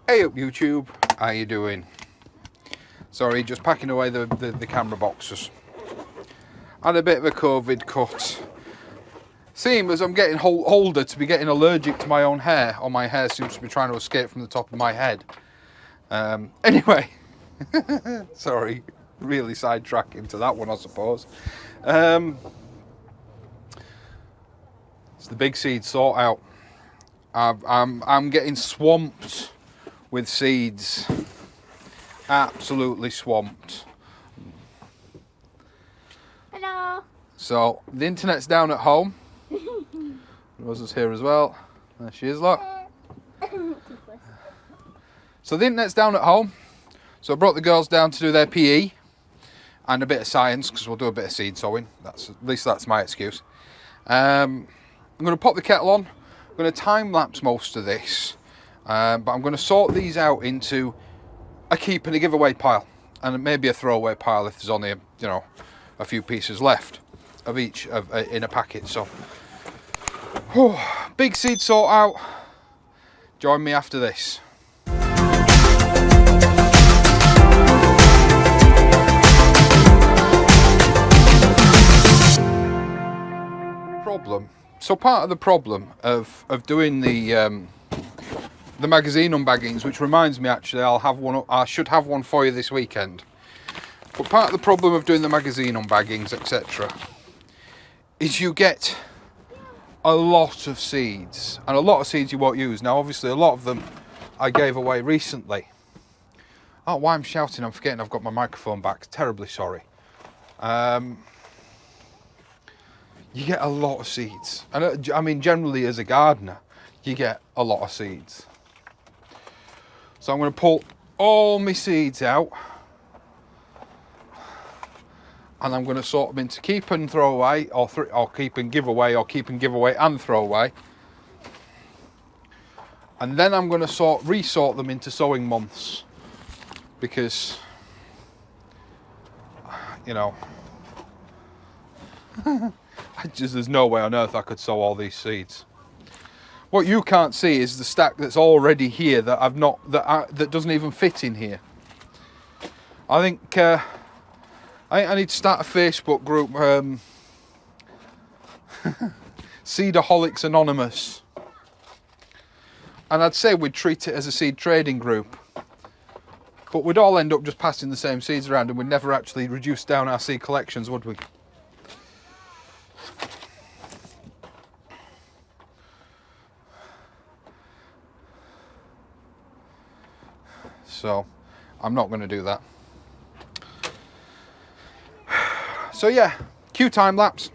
Hey up YouTube, how you doing? Sorry, just packing away the camera boxes. Had a bit of a COVID cut. Seems as I'm getting older to be getting allergic to my own hair, or my hair seems to be trying to escape from the top of my head. Anyway, sorry, really sidetracking to that one, I suppose. It's the big seed sort out. I'm getting swamped with seeds. Absolutely swamped. Hello. So the internet's down at home. Rose is here as well. There she is, look. So the internet's down at home. So I brought the girls down to do their PE and a bit of science, because we'll do a bit of seed sowing. At least that's my excuse. I'm going to pop the kettle on. I'm going to time lapse most of this, but I'm going to sort these out into a keep and a giveaway pile, and maybe a throwaway pile if there's only a few pieces left of each in a packet. So big seed sort out. Join me after this. So part of the problem of doing the magazine unbaggings, which reminds me, actually I should have one for you this weekend. But part of the problem of doing the magazine unbaggings, etc., is you get a lot of seeds, and a lot of seeds you won't use. Now obviously a lot of them I gave away recently. Oh, why I'm shouting, I'm forgetting I've got my microphone back. Terribly sorry. You get a lot of seeds, and I mean generally as a gardener you get a lot of seeds. So I'm going to pull all my seeds out, and I'm going to sort them into keep and throw away, or keep and give away, or keep and give away and throw away. And then I'm going to resort them into sowing months, because there's no way on earth I could sow all these seeds. What you can't see is the stack that's already here that doesn't even fit in here. I think I need to start a Facebook group, Seedaholics Anonymous, and I'd say we'd treat it as a seed trading group, but we'd all end up just passing the same seeds around, and we'd never actually reduce down our seed collections, would we? So I'm not going to do that. So yeah, cue time lapse.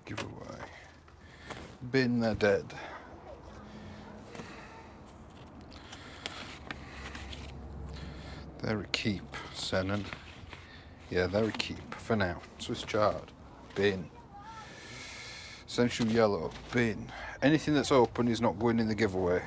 Give away. Bin, they're dead. They're a keep, Senon. Yeah, they're a keep for now. Swiss chard, bin. Essential yellow, bin. Anything that's open is not going in the giveaway.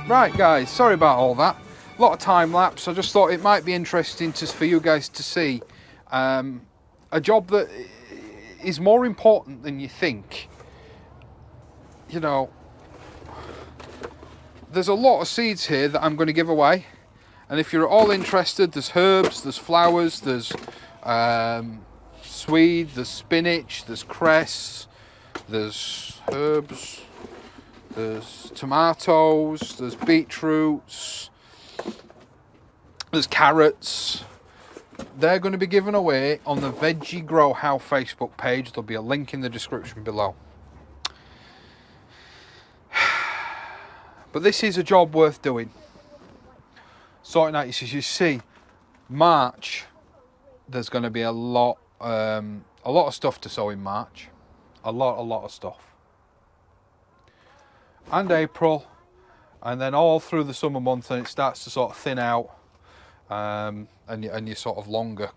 Right guys, sorry about all that. A lot of time lapse. I just thought it might be interesting for you guys to see a job that is more important than you think. You know, there's a lot of seeds here that I'm going to give away, and if you're at all interested, there's herbs, there's flowers, there's swede, there's spinach, there's cress, there's herbs, there's tomatoes, there's beetroots, there's carrots. They're going to be given away on the Veggie Grow How Facebook page. There'll be a link in the description below. But this is a job worth doing. Sorting out, you see, March, there's going to be a lot of stuff to sow in March. A lot of stuff. And April, and then all through the summer months, and it starts to sort of thin out, and your sort of longer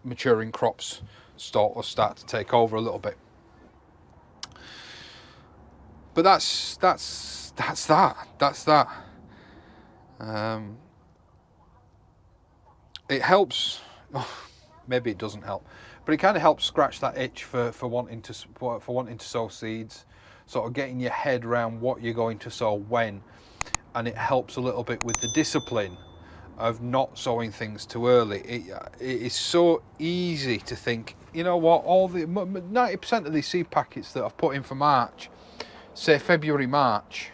maturing crops start to take over a little bit. But that's that. It helps. Maybe it doesn't help, but it kind of helps scratch that itch for wanting to sow seeds, sort of getting your head around what you're going to sow when, and it helps a little bit with the discipline of not sowing things too early. It is so easy to think, you know what, all the 90% of these seed packets that I've put in for March, say February, March,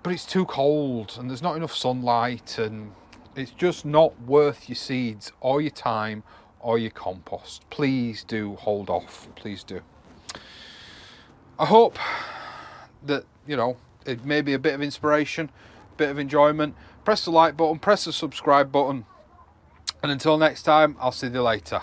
but it's too cold and there's not enough sunlight, and it's just not worth your seeds or your time or your compost. Please do hold off, please do. I hope that, you know, it may be a bit of inspiration, a bit of enjoyment. Press the like button, press the subscribe button, and until next time, I'll see you later.